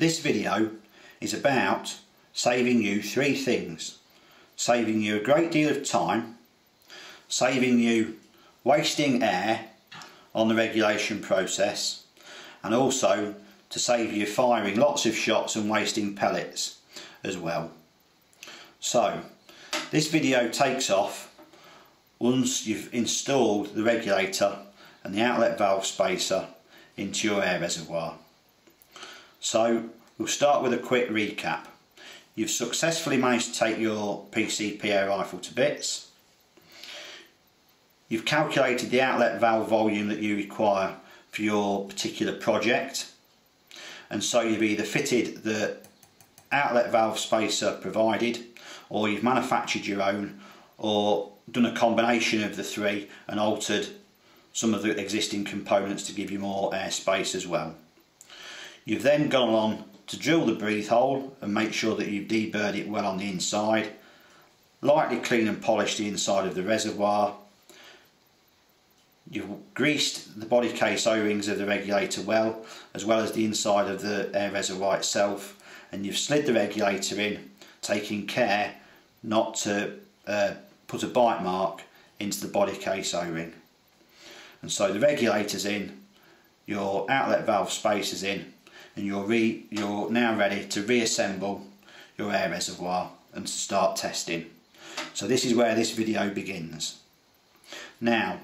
This video is about saving you three things. Saving you a great deal of time, saving you wasting air on the regulation process, and also to save you firing lots of shots and wasting pellets as well. So this video takes off once you've installed the regulator and the outlet valve spacer into your air reservoir. So we'll start with a quick recap. You've successfully managed to take your PCP air rifle to bits. You've calculated the outlet valve volume that you require for your particular project, and so you've either fitted the outlet valve spacer provided, or you've manufactured your own, or done a combination of the three and altered some of the existing components to give you more air space as well. You've then gone on to drill the breathe hole and make sure that you've deburred it well on the inside, lightly clean and polish the inside of the reservoir. You've greased the body case O-rings of the regulator well as the inside of the air reservoir itself, and you've slid the regulator in, taking care not to put a bite mark into the body case O-ring. And so the regulator's in, your outlet valve spacer's in, and you're now ready to reassemble your air reservoir and to start testing. So this is where this video begins. Now,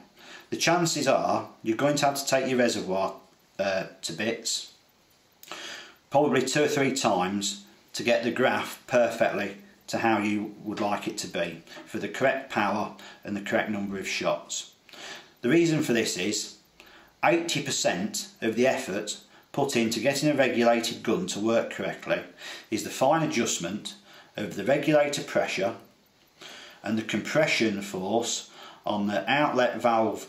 the chances are you're going to have to take your reservoir to bits probably 2 or 3 times to get the graph perfectly to how you would like it to be for the correct power and the correct number of shots. The reason for this is 80% of the effort put into getting a regulated gun to work correctly is the fine adjustment of the regulator pressure and the compression force on the outlet valve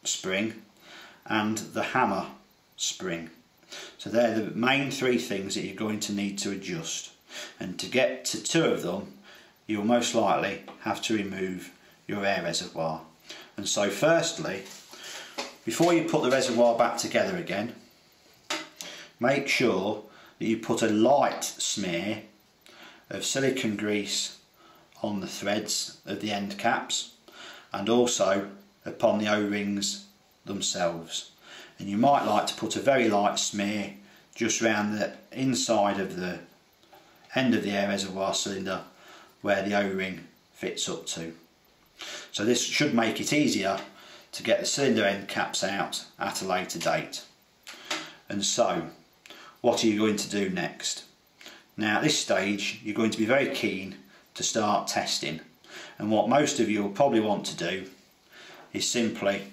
spring and the hammer spring. So they're the main 3 things that you're going to need to adjust, and to get to 2 of them you'll most likely have to remove your air reservoir. And so firstly, before you put the reservoir back together again, make sure that you put a light smear of silicone grease on the threads of the end caps and also upon the O-rings themselves. And you might like to put a very light smear just around the inside of the end of the air reservoir cylinder where the O-ring fits up to. So this should make it easier to get the cylinder end caps out at a later date. And so what are you going to do next? Now at this stage you're going to be very keen to start testing, and what most of you will probably want to do is simply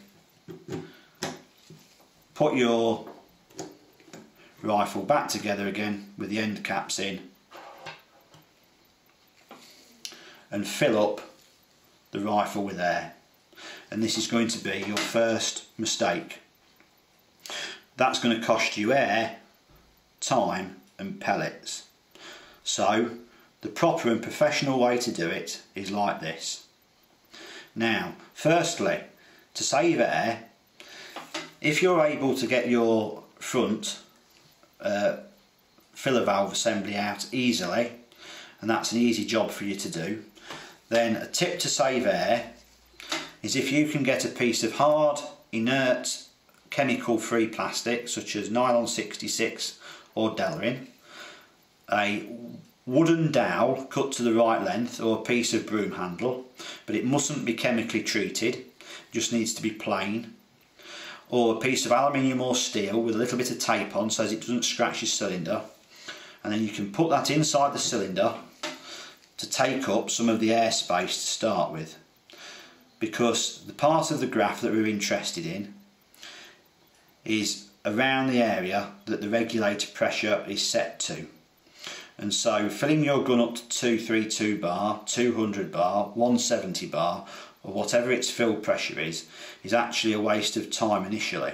put your rifle back together again with the end caps in and fill up the rifle with air. And this is going to be your first mistake. That's going to cost you air, time and pellets. So the proper and professional way to do it is like this. Now firstly, to save air, if you're able to get your front filler valve assembly out easily, and that's an easy job for you to do, then a tip to save air is if you can get a piece of hard, inert, chemical-free plastic such as nylon 66 or Delrin, a wooden dowel cut to the right length, or a piece of broom handle, but it mustn't be chemically treated, just needs to be plain, or a piece of aluminium or steel with a little bit of tape on so as it doesn't scratch your cylinder, and then you can put that inside the cylinder to take up some of the airspace to start with, because the part of the graph that we're interested in is around the area that the regulator pressure is set to. And so filling your gun up to 232 bar, 200 bar, 170 bar, or whatever its fill pressure is actually a waste of time initially.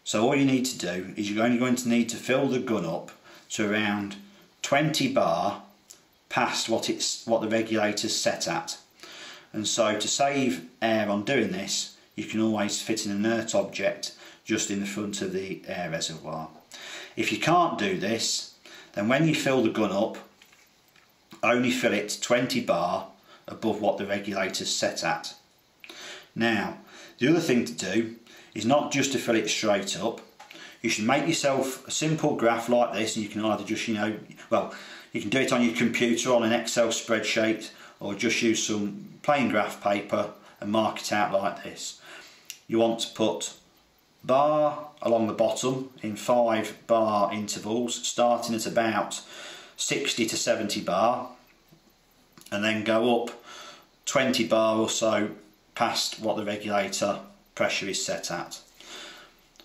So all you need to do is you're only going to need to fill the gun up to around 20 bar past what the regulator's set at. And so to save air on doing this, you can always fit an inert object just in the front of the air reservoir. If you can't do this, then when you fill the gun up, only fill it 20 bar above what the regulator's set at. Now, the other thing to do is not just to fill it straight up. You should make yourself a simple graph like this, and you can either just, you can do it on your computer on an Excel spreadsheet, or just use some plain graph paper and mark it out like this. You want to put bar along the bottom in 5 bar intervals, starting at about 60 to 70 bar, and then go up 20 bar or so past what the regulator pressure is set at.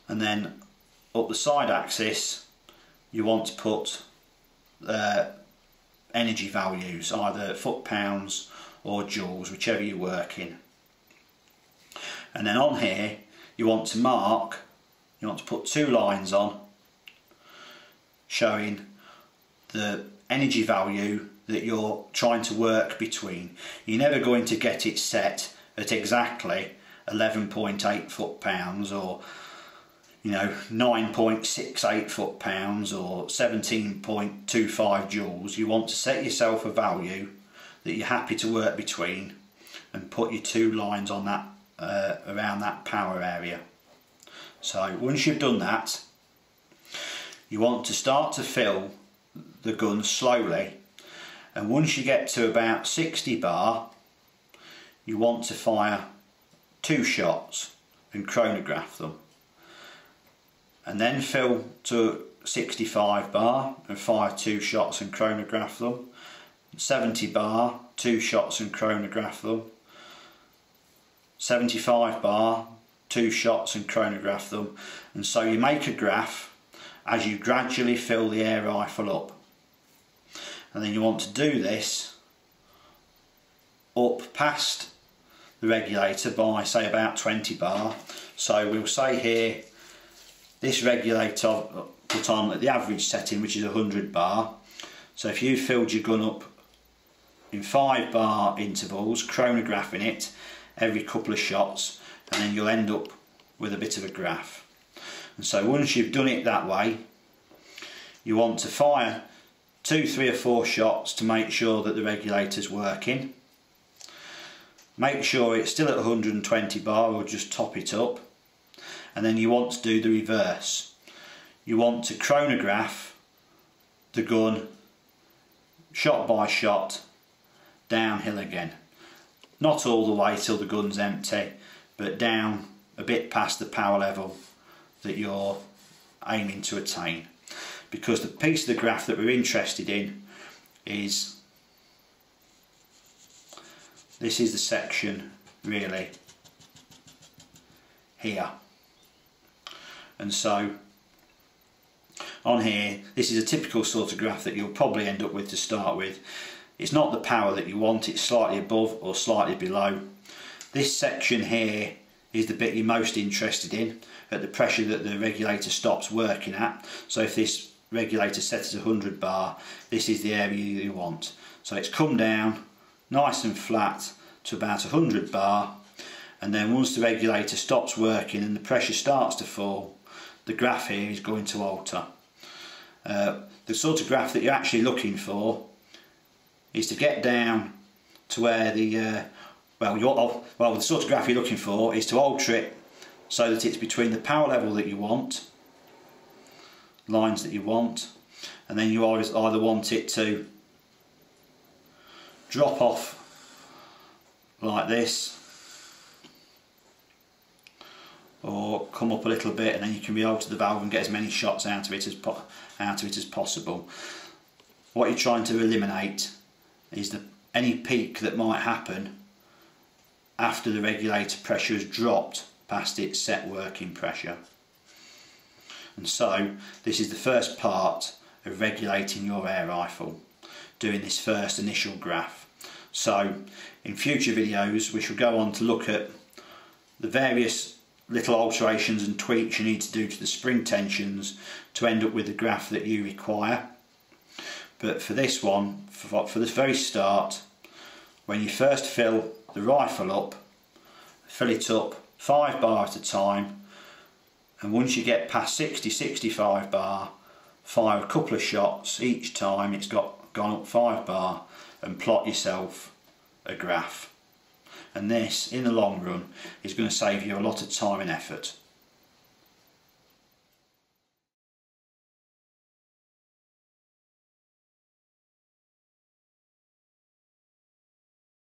And then up the side axis you want to put energy values, either foot-pounds or joules, whichever you work in. And then on here you want to put 2 lines on showing the energy value that you're trying to work between. You're never going to get it set at exactly 11.8 foot-pounds or 9.68 foot-pounds or 17.25 joules. You want to set yourself a value that you're happy to work between and put your 2 lines on that around that power area. So once you've done that, you want to start to fill the gun slowly, and once you get to about 60 bar you want to fire 2 shots and chronograph them, and then fill to 65 bar and fire 2 shots and chronograph them, 70 bar 2 shots and chronograph them, 75 bar 2 shots and chronograph them, and so you make a graph as you gradually fill the air rifle up. And then you want to do this up past the regulator by, say, about 20 bar. So we'll say here this regulator put on at the average setting, which is 100 bar. So if you filled your gun up in 5 bar intervals, chronographing it every couple of shots, and then you'll end up with a bit of a graph. And so once you've done it that way, you want to fire 2, 3 or 4 shots to make sure that the regulator's working. Make sure it's still at 120 bar, or just top it up. And then you want to do the reverse. You want to chronograph the gun shot by shot downhill again. Not all the way till the gun's empty, but down a bit past the power level that you're aiming to attain. Because the piece of the graph that we're interested in is, this is the section really here. And so on here, this is a typical sort of graph that you'll probably end up with to start with. It's not the power that you want, it's slightly above or slightly below. This section here is the bit you're most interested in, at the pressure that the regulator stops working at. So if this regulator sets at 100 bar, this is the area you want. So it's come down nice and flat to about 100 bar, and then once the regulator stops working and the pressure starts to fall, the graph here is going to alter. The sort of graph that you're actually looking for is to get down to where the the sort of graph you're looking for is to alter it so that it's between the power level that you want, lines that you want, and then you either want it to drop off like this, or come up a little bit, and then you can re-alter the valve and get as many shots out of it as possible. What you're trying to eliminate is any peak that might happen after the regulator pressure has dropped past its set working pressure. And so this is the first part of regulating your air rifle, doing this first initial graph. So in future videos we shall go on to look at the various little alterations and tweaks you need to do to the spring tensions to end up with the graph that you require. But for this one, for the very start, when you first fill the rifle up, fill it up 5 bar at a time, and once you get past 60-65 bar, fire a couple of shots each time it's gone up 5 bar and plot yourself a graph. And this, in the long run, is going to save you a lot of time and effort.